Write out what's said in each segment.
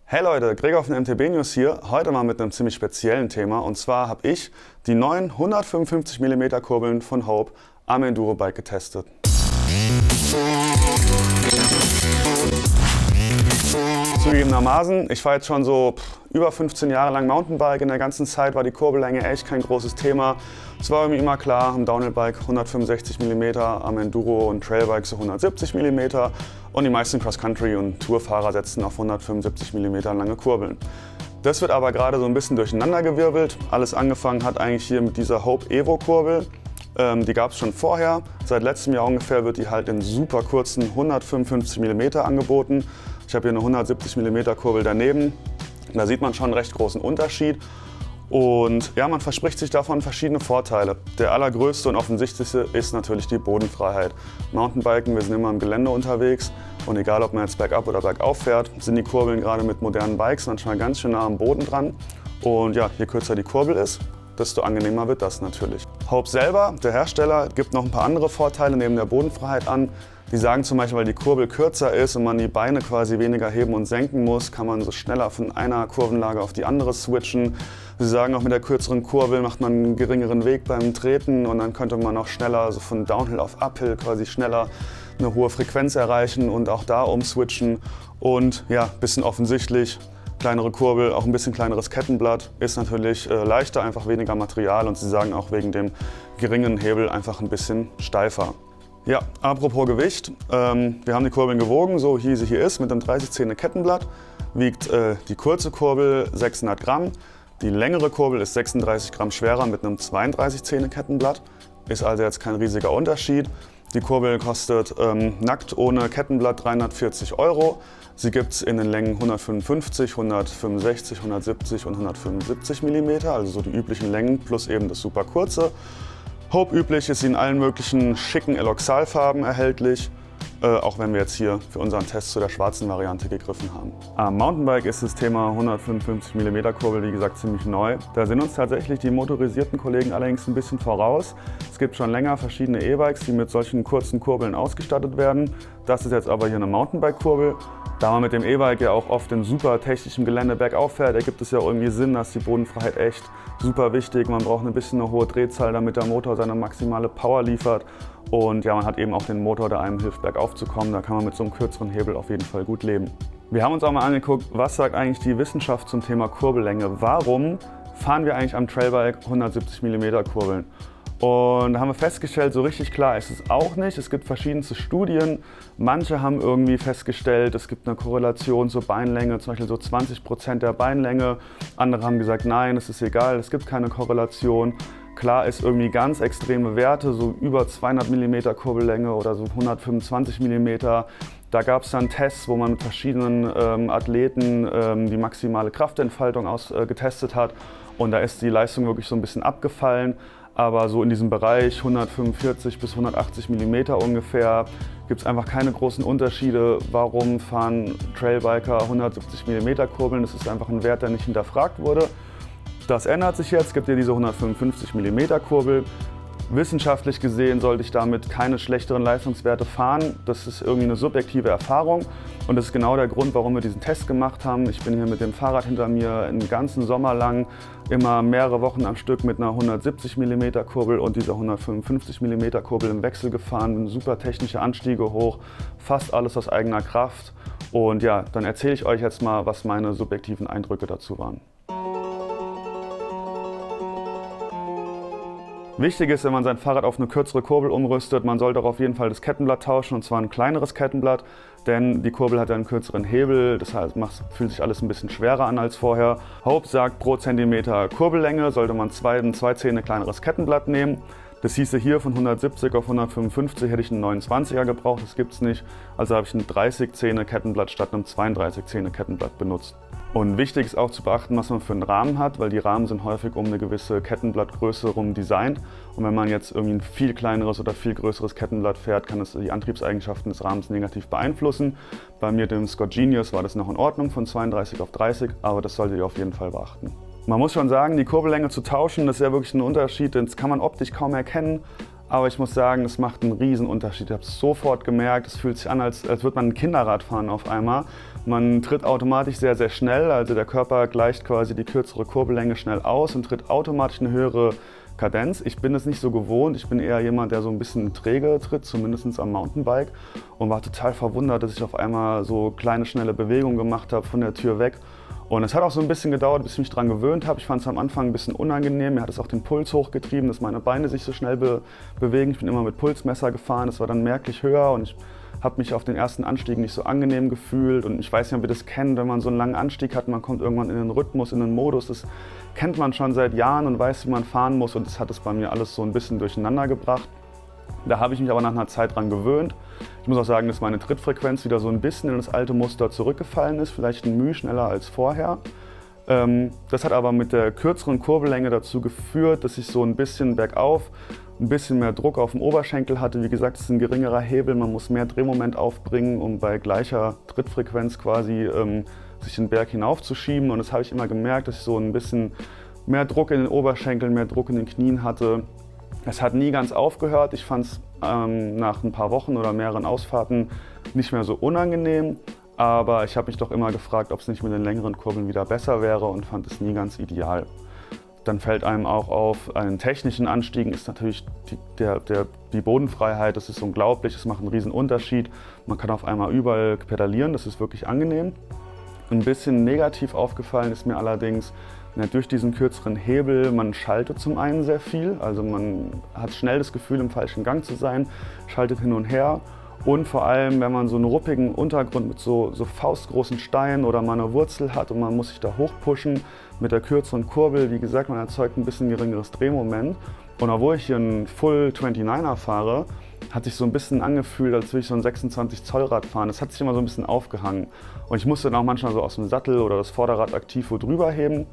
Hey Leute, Gregor von MTB News hier. Heute mal mit einem ziemlich speziellen Thema. Und zwar habe ich die neuen 155 mm Kurbeln von Hope am Enduro-Bike getestet. Zugegebenermaßen, ich fahre jetzt schon so über 15 Jahre lang Mountainbike. In der ganzen Zeit war die Kurbellänge echt kein großes Thema. Es war irgendwie immer klar, am Downhill-Bike 165 mm, am Enduro- und Trailbike so 170 mm und die meisten Cross-Country- und Tourfahrer setzen auf 175 mm lange Kurbeln. Das wird aber gerade so ein bisschen durcheinandergewirbelt. Alles angefangen hat eigentlich hier mit dieser Hope Evo Kurbel. Die gab es schon vorher. Seit letztem Jahr ungefähr wird die halt in super kurzen 155 mm angeboten. Ich habe hier eine 170 mm Kurbel daneben. Da sieht man schon einen recht großen Unterschied. Und ja, man verspricht sich davon verschiedene Vorteile. Der allergrößte und offensichtlichste ist natürlich die Bodenfreiheit. Mountainbiken, wir sind immer im Gelände unterwegs und egal ob man jetzt bergab oder bergauf fährt, sind die Kurbeln gerade mit modernen Bikes manchmal ganz schön nah am Boden dran. Und ja, je kürzer die Kurbel ist, desto angenehmer wird das natürlich. Hope selber, der Hersteller, gibt noch ein paar andere Vorteile neben der Bodenfreiheit an. Die sagen zum Beispiel, weil die Kurbel kürzer ist und man die Beine quasi weniger heben und senken muss, kann man so schneller von einer Kurvenlage auf die andere switchen. Sie sagen auch, mit der kürzeren Kurbel macht man einen geringeren Weg beim Treten und dann könnte man auch schneller, also von Downhill auf Uphill quasi schneller eine hohe Frequenz erreichen und auch da umswitchen. Und ja, bisschen offensichtlich, kleinere Kurbel, auch ein bisschen kleineres Kettenblatt, ist natürlich leichter, einfach weniger Material und sie sagen auch wegen dem geringen Hebel einfach ein bisschen steifer. Ja, apropos Gewicht, wir haben die Kurbeln gewogen, so wie sie hier ist, mit einem 30 Zähne Kettenblatt. Wiegt die kurze Kurbel 600 Gramm, die längere Kurbel ist 36 Gramm schwerer mit einem 32 Zähne Kettenblatt. Ist also jetzt kein riesiger Unterschied. Die Kurbel kostet nackt ohne Kettenblatt 340 €. Sie gibt es in den Längen 155, 165, 170 und 175 mm, also so die üblichen Längen plus eben das super kurze. Hope üblich ist sie in allen möglichen schicken Eloxalfarben erhältlich, auch wenn wir jetzt hier für unseren Test zu der schwarzen Variante gegriffen haben. Am Mountainbike ist das Thema 155 mm Kurbel wie gesagt ziemlich neu. Da sind uns tatsächlich die motorisierten Kollegen allerdings ein bisschen voraus. Es gibt schon länger verschiedene E-Bikes, die mit solchen kurzen Kurbeln ausgestattet werden. Das ist jetzt aber hier eine Mountainbike-Kurbel. Da man mit dem E-Bike ja auch oft in super technischem Gelände bergauf fährt, ergibt es ja auch irgendwie Sinn, dass die Bodenfreiheit echt super wichtig. Man braucht ein bisschen eine hohe Drehzahl, damit der Motor seine maximale Power liefert. Und ja, man hat eben auch den Motor, der einem hilft, bergauf zu kommen. Da kann man mit so einem kürzeren Hebel auf jeden Fall gut leben. Wir haben uns auch mal angeguckt, was sagt eigentlich die Wissenschaft zum Thema Kurbellänge? Warum fahren wir eigentlich am Trailbike 170 mm Kurbeln? Und da haben wir festgestellt, so richtig klar ist es auch nicht. Es gibt verschiedenste Studien. Manche haben irgendwie festgestellt, es gibt eine Korrelation zur Beinlänge, zum Beispiel so 20% der Beinlänge. Andere haben gesagt, nein, es ist egal, es gibt keine Korrelation. Klar ist irgendwie ganz extreme Werte, so über 200 mm Kurbellänge oder so 125 mm. Da gab es dann Tests, wo man mit verschiedenen Athleten die maximale Kraftentfaltung getestet hat. Und da ist die Leistung wirklich so ein bisschen abgefallen. Aber so in diesem Bereich 145 bis 180 mm ungefähr gibt es einfach keine großen Unterschiede. Warum fahren Trailbiker 170 mm Kurbeln? Das ist einfach ein Wert, der nicht hinterfragt wurde. Das ändert sich jetzt, es gibt hier diese 155 mm Kurbel. Wissenschaftlich gesehen sollte ich damit keine schlechteren Leistungswerte fahren. Das ist irgendwie eine subjektive Erfahrung und das ist genau der Grund, warum wir diesen Test gemacht haben. Ich bin hier mit dem Fahrrad hinter mir einen ganzen Sommer lang immer mehrere Wochen am Stück mit einer 170 mm Kurbel und dieser 155 mm Kurbel im Wechsel gefahren. Super technische Anstiege hoch, fast alles aus eigener Kraft. Und ja, dann erzähle ich euch jetzt mal, was meine subjektiven Eindrücke dazu waren. Wichtig ist, wenn man sein Fahrrad auf eine kürzere Kurbel umrüstet, man sollte auch auf jeden Fall das Kettenblatt tauschen, und zwar ein kleineres Kettenblatt, denn die Kurbel hat ja einen kürzeren Hebel, das heißt, fühlt sich alles ein bisschen schwerer an als vorher. Hope sagt, pro Zentimeter Kurbellänge sollte man ein 2 Zähne kleineres Kettenblatt nehmen. Das hieße hier von 170 auf 155 hätte ich einen 29er gebraucht, das gibt es nicht. Also habe ich ein 30 Zähne Kettenblatt statt einem 32 Zähne Kettenblatt benutzt. Und wichtig ist auch zu beachten, was man für einen Rahmen hat, weil die Rahmen sind häufig um eine gewisse Kettenblattgröße herum designt. Und wenn man jetzt irgendwie ein viel kleineres oder viel größeres Kettenblatt fährt, kann es die Antriebseigenschaften des Rahmens negativ beeinflussen. Bei mir, dem Scott Genius, war das noch in Ordnung von 32 auf 30, aber das solltet ihr auf jeden Fall beachten. Man muss schon sagen, die Kurbellänge zu tauschen, das ist ja wirklich ein Unterschied, das kann man optisch kaum erkennen. Aber ich muss sagen, es macht einen riesen Unterschied. Ich habe es sofort gemerkt, es fühlt sich an, als würde man ein Kinderrad fahren auf einmal. Man tritt automatisch sehr, sehr schnell, also der Körper gleicht quasi die kürzere Kurbellänge schnell aus und tritt automatisch eine höhere Kadenz. Ich bin es nicht so gewohnt, ich bin eher jemand, der so ein bisschen träge tritt, zumindest am Mountainbike, und war total verwundert, dass ich auf einmal so kleine, schnelle Bewegungen gemacht habe von der Tür weg. Und es hat auch so ein bisschen gedauert, bis ich mich daran gewöhnt habe. Ich fand es am Anfang ein bisschen unangenehm. Mir hat es auch den Puls hochgetrieben, dass meine Beine sich so schnell bewegen. Ich bin immer mit Pulsmesser gefahren, das war dann merklich höher und ich habe mich auf den ersten Anstiegen nicht so angenehm gefühlt. Und ich weiß nicht, ob ihr das kennt, wenn man so einen langen Anstieg hat, man kommt irgendwann in den Rhythmus, in den Modus. Das kennt man schon seit Jahren und weiß, wie man fahren muss, und das hat es bei mir alles so ein bisschen durcheinander gebracht. Da habe ich mich aber nach einer Zeit dran gewöhnt. Ich muss auch sagen, dass meine Trittfrequenz wieder so ein bisschen in das alte Muster zurückgefallen ist, vielleicht ein Mühe schneller als vorher. Das hat aber mit der kürzeren Kurbellänge dazu geführt, dass ich so ein bisschen bergauf, ein bisschen mehr Druck auf dem Oberschenkel hatte. Wie gesagt, es ist ein geringerer Hebel, man muss mehr Drehmoment aufbringen, um bei gleicher Trittfrequenz quasi sich den Berg hinaufzuschieben. Und das habe ich immer gemerkt, dass ich so ein bisschen mehr Druck in den Oberschenkeln, mehr Druck in den Knien hatte. Es hat nie ganz aufgehört. Ich fand es nach ein paar Wochen oder mehreren Ausfahrten nicht mehr so unangenehm. Aber ich habe mich doch immer gefragt, ob es nicht mit den längeren Kurbeln wieder besser wäre, und fand es nie ganz ideal. Dann fällt einem auch auf, einen technischen Anstiegen ist natürlich die Bodenfreiheit, das ist unglaublich, das macht einen riesen Unterschied. Man kann auf einmal überall pedalieren, das ist wirklich angenehm. Ein bisschen negativ aufgefallen ist mir allerdings, durch diesen kürzeren Hebel, man schaltet zum einen sehr viel, also man hat schnell das Gefühl, im falschen Gang zu sein, schaltet hin und her. Und vor allem, wenn man so einen ruppigen Untergrund mit so faustgroßen Steinen oder mal eine Wurzel hat und man muss sich da hochpushen mit der kürzeren Kurbel, wie gesagt, man erzeugt ein bisschen geringeres Drehmoment. Und obwohl ich hier einen Full 29er fahre, hat sich so ein bisschen angefühlt, als würde ich so ein 26 Zoll Rad fahren. Das hat sich immer so ein bisschen aufgehangen. Und ich musste dann auch manchmal so aus dem Sattel oder das Vorderrad aktiv wo drüber heben.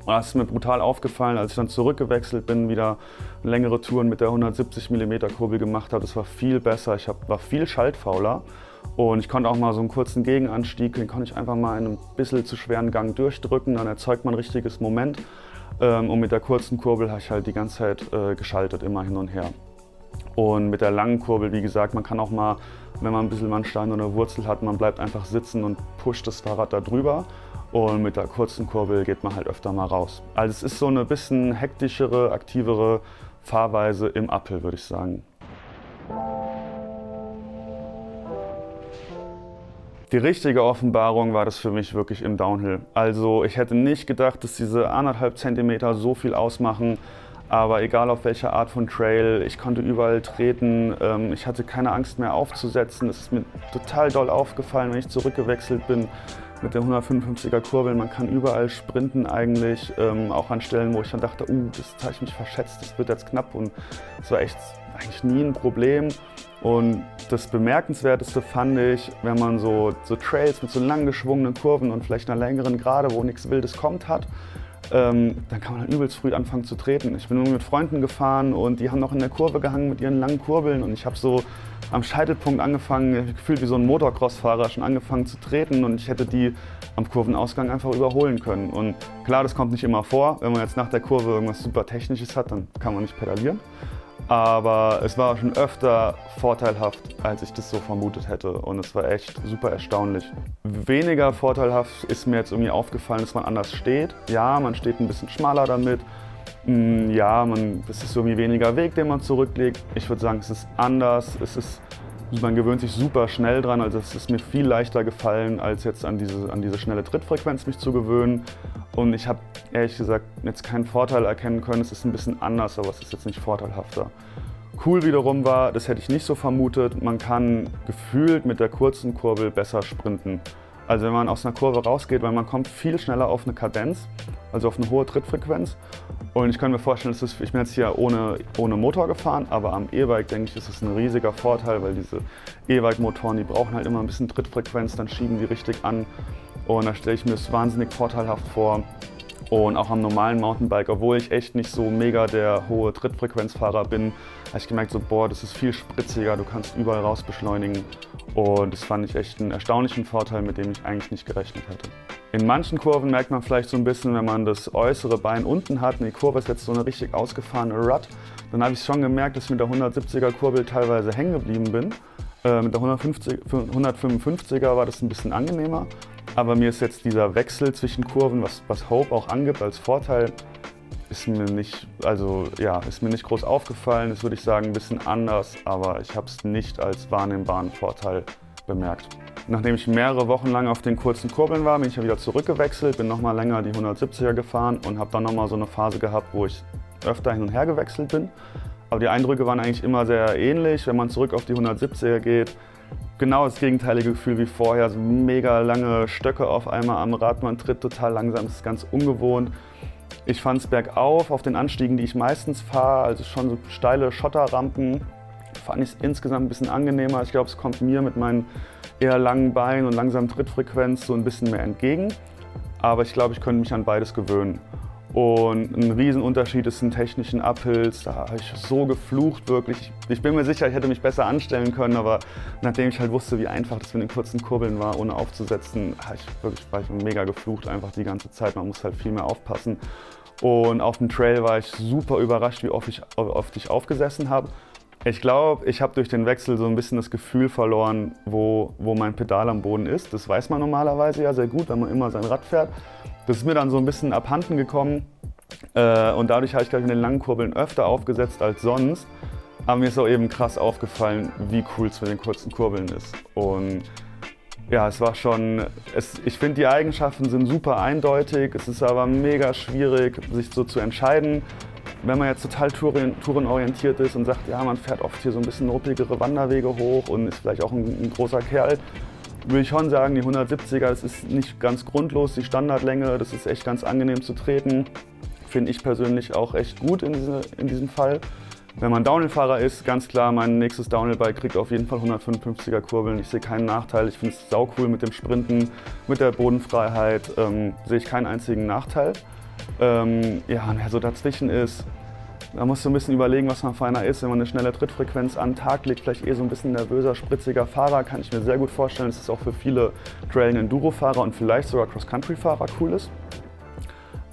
Und das ist mir brutal aufgefallen, als ich dann zurückgewechselt bin, wieder längere Touren mit der 170 mm Kurbel gemacht habe. Das war viel besser, war viel schaltfauler, und ich konnte auch mal so einen kurzen Gegenanstieg, den konnte ich einfach mal in einem bisschen zu schweren Gang durchdrücken, dann erzeugt man ein richtiges Moment, und mit der kurzen Kurbel habe ich halt die ganze Zeit geschaltet, immer hin und her. Und mit der langen Kurbel, wie gesagt, man kann auch mal, wenn man ein bisschen einen Stein oder eine Wurzel hat, man bleibt einfach sitzen und pusht das Fahrrad da drüber. Und mit der kurzen Kurbel geht man halt öfter mal raus. Also es ist so eine bisschen hektischere, aktivere Fahrweise im Uphill, würde ich sagen. Die richtige Offenbarung war das für mich wirklich im Downhill. Also ich hätte nicht gedacht, dass diese 1,5 Zentimeter so viel ausmachen. Aber egal auf welche Art von Trail, ich konnte überall treten, ich hatte keine Angst mehr aufzusetzen. Es ist mir total doll aufgefallen, wenn ich zurückgewechselt bin mit der 155er Kurbel. Man kann überall sprinten eigentlich, auch an Stellen, wo ich dann dachte, das habe ich mich verschätzt, das wird jetzt knapp, und es war echt eigentlich nie ein Problem. Und das Bemerkenswerteste fand ich, wenn man so Trails mit so lang geschwungenen Kurven und vielleicht einer längeren Gerade, wo nichts Wildes kommt, hat, dann kann man halt übelst früh anfangen zu treten. Ich bin mit Freunden gefahren und die haben noch in der Kurve gehangen mit ihren langen Kurbeln, und ich habe so am Scheitelpunkt angefangen, gefühlt wie so ein Motocross-Fahrer, schon angefangen zu treten, und ich hätte die am Kurvenausgang einfach überholen können. Und klar, das kommt nicht immer vor. Wenn man jetzt nach der Kurve irgendwas super Technisches hat, dann kann man nicht pedalieren. Aber es war schon öfter vorteilhaft, als ich das so vermutet hätte, und es war echt super erstaunlich. Weniger vorteilhaft ist mir jetzt irgendwie aufgefallen, dass man anders steht. Ja, man steht ein bisschen schmaler damit. Ja, es ist irgendwie weniger Weg, den man zurücklegt. Ich würde sagen, es ist anders. Man gewöhnt sich super schnell dran. Also es ist mir viel leichter gefallen, als jetzt an diese schnelle Trittfrequenz mich zu gewöhnen. Und ich habe ehrlich gesagt jetzt keinen Vorteil erkennen können. Es ist ein bisschen anders, aber es ist jetzt nicht vorteilhafter. Cool wiederum war, das hätte ich nicht so vermutet, man kann gefühlt mit der kurzen Kurbel besser sprinten. Also wenn man aus einer Kurve rausgeht, weil man kommt viel schneller auf eine Kadenz, also auf eine hohe Trittfrequenz. Und ich kann mir vorstellen, ich bin jetzt hier ohne Motor gefahren, aber am E-Bike denke ich, ist es ein riesiger Vorteil, weil diese E-Bike-Motoren, die brauchen halt immer ein bisschen Trittfrequenz, dann schieben die richtig an. Und da stelle ich mir das wahnsinnig vorteilhaft vor. Und auch am normalen Mountainbike, obwohl ich echt nicht so mega der hohe Trittfrequenzfahrer bin, habe ich gemerkt, das ist viel spritziger, du kannst überall raus beschleunigen. Und das fand ich echt einen erstaunlichen Vorteil, mit dem ich eigentlich nicht gerechnet hätte. In manchen Kurven merkt man vielleicht so ein bisschen, wenn man das äußere Bein unten hat und die Kurve ist jetzt so eine richtig ausgefahrene Rut, dann habe ich schon gemerkt, dass ich mit der 170er Kurbel teilweise hängen geblieben bin. Mit der 155er war das ein bisschen angenehmer. Aber mir ist jetzt dieser Wechsel zwischen Kurven, was Hope auch angibt als Vorteil, ist mir nicht groß aufgefallen. Das würde ich sagen, ein bisschen anders, aber ich habe es nicht als wahrnehmbaren Vorteil bemerkt. Nachdem ich mehrere Wochen lang auf den kurzen Kurbeln war, bin ich ja wieder zurückgewechselt, bin nochmal länger die 170er gefahren und habe dann nochmal so eine Phase gehabt, wo ich öfter hin und her gewechselt bin. Aber die Eindrücke waren eigentlich immer sehr ähnlich. Wenn man zurück auf die 170er geht, genau das gegenteilige Gefühl wie vorher. So mega lange Stöcke auf einmal am Rad, man tritt total langsam, das ist ganz ungewohnt. Ich fand es bergauf auf den Anstiegen, die ich meistens fahre, also schon so steile Schotterrampen, fand ich es insgesamt ein bisschen angenehmer. Ich glaube, es kommt mir mit meinen eher langen Beinen und langsamen Trittfrequenz so ein bisschen mehr entgegen. Aber ich glaube, ich könnte mich an beides gewöhnen. Und ein Riesenunterschied ist in technischen Uphills, da habe ich so geflucht wirklich. Ich bin mir sicher, ich hätte mich besser anstellen können, aber nachdem ich halt wusste, wie einfach das mit den kurzen Kurbeln war, ohne aufzusetzen, war ich mega geflucht einfach die ganze Zeit. Man muss halt viel mehr aufpassen. Und auf dem Trail war ich super überrascht, wie oft ich aufgesessen habe. Ich glaube, ich habe durch den Wechsel so ein bisschen das Gefühl verloren, wo mein Pedal am Boden ist. Das weiß man normalerweise ja sehr gut, wenn man immer sein Rad fährt. Das ist mir dann so ein bisschen abhanden gekommen und dadurch habe ich, glaube ich, in den langen Kurbeln öfter aufgesetzt als sonst. Aber mir ist auch eben krass aufgefallen, wie cool es mit den kurzen Kurbeln ist. Und ja, es war schon, ich finde, die Eigenschaften sind super eindeutig. Es ist aber mega schwierig, sich so zu entscheiden. Wenn man jetzt total tourenorientiert ist und sagt, ja, man fährt oft hier so ein bisschen ruppigere Wanderwege hoch und ist vielleicht auch ein großer Kerl, würde ich schon sagen, die 170er, das ist nicht ganz grundlos, die Standardlänge, das ist echt ganz angenehm zu treten. Finde ich persönlich auch echt gut in diesem Fall. Wenn man Downhill-Fahrer ist, ganz klar, mein nächstes Downhill-Bike kriegt auf jeden Fall 155er Kurbeln. Ich sehe keinen Nachteil, ich finde es saucool mit dem Sprinten, mit der Bodenfreiheit, sehe ich keinen einzigen Nachteil. Ja, und wer so dazwischen ist, da musst du ein bisschen überlegen, was man für einer ist. Wenn man eine schnelle Trittfrequenz an den Tag legt, vielleicht so ein bisschen nervöser, spritziger Fahrer, kann ich mir sehr gut vorstellen, dass es auch für viele Trail-Enduro-Fahrer und vielleicht sogar Cross-Country-Fahrer cool ist.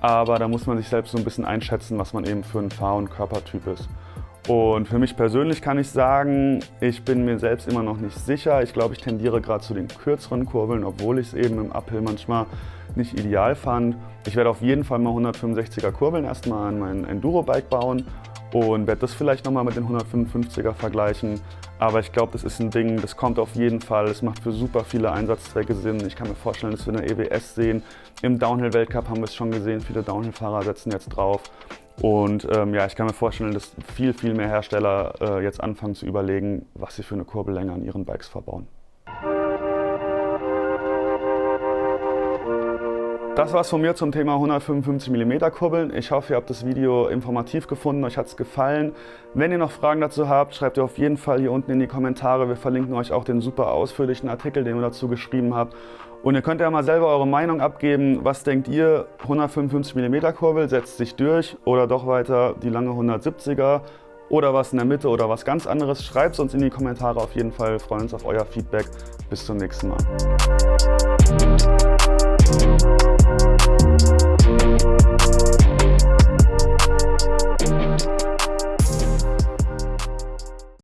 Aber da muss man sich selbst so ein bisschen einschätzen, was man eben für ein Fahr- und Körpertyp ist. Und für mich persönlich kann ich sagen, ich bin mir selbst immer noch nicht sicher. Ich glaube, ich tendiere gerade zu den kürzeren Kurbeln, obwohl ich es eben im Uphill manchmal nicht ideal fand. Ich werde auf jeden Fall mal 165er Kurbeln erstmal an mein Enduro-Bike bauen und werde das vielleicht nochmal mit den 155er vergleichen. Aber ich glaube, das ist ein Ding, das kommt auf jeden Fall. Es macht für super viele Einsatzzwecke Sinn. Ich kann mir vorstellen, dass wir eine EWS sehen. Im Downhill-Weltcup haben wir es schon gesehen. Viele Downhill-Fahrer setzen jetzt drauf. Und ja, ich kann mir vorstellen, dass viel mehr Hersteller jetzt anfangen zu überlegen, was sie für eine Kurbellänge an ihren Bikes verbauen. Das war's von mir zum Thema 155 mm Kurbeln. Ich hoffe, ihr habt das Video informativ gefunden, euch hat es gefallen. Wenn ihr noch Fragen dazu habt, schreibt ihr auf jeden Fall hier unten in die Kommentare. Wir verlinken euch auch den super ausführlichen Artikel, den wir dazu geschrieben habt. Und ihr könnt ja mal selber eure Meinung abgeben. Was denkt ihr, 155 mm Kurbel setzt sich durch oder doch weiter die lange 170er? Oder was in der Mitte oder was ganz anderes? Schreibt es uns in die Kommentare auf jeden Fall. Wir freuen uns auf euer Feedback. Bis zum nächsten Mal.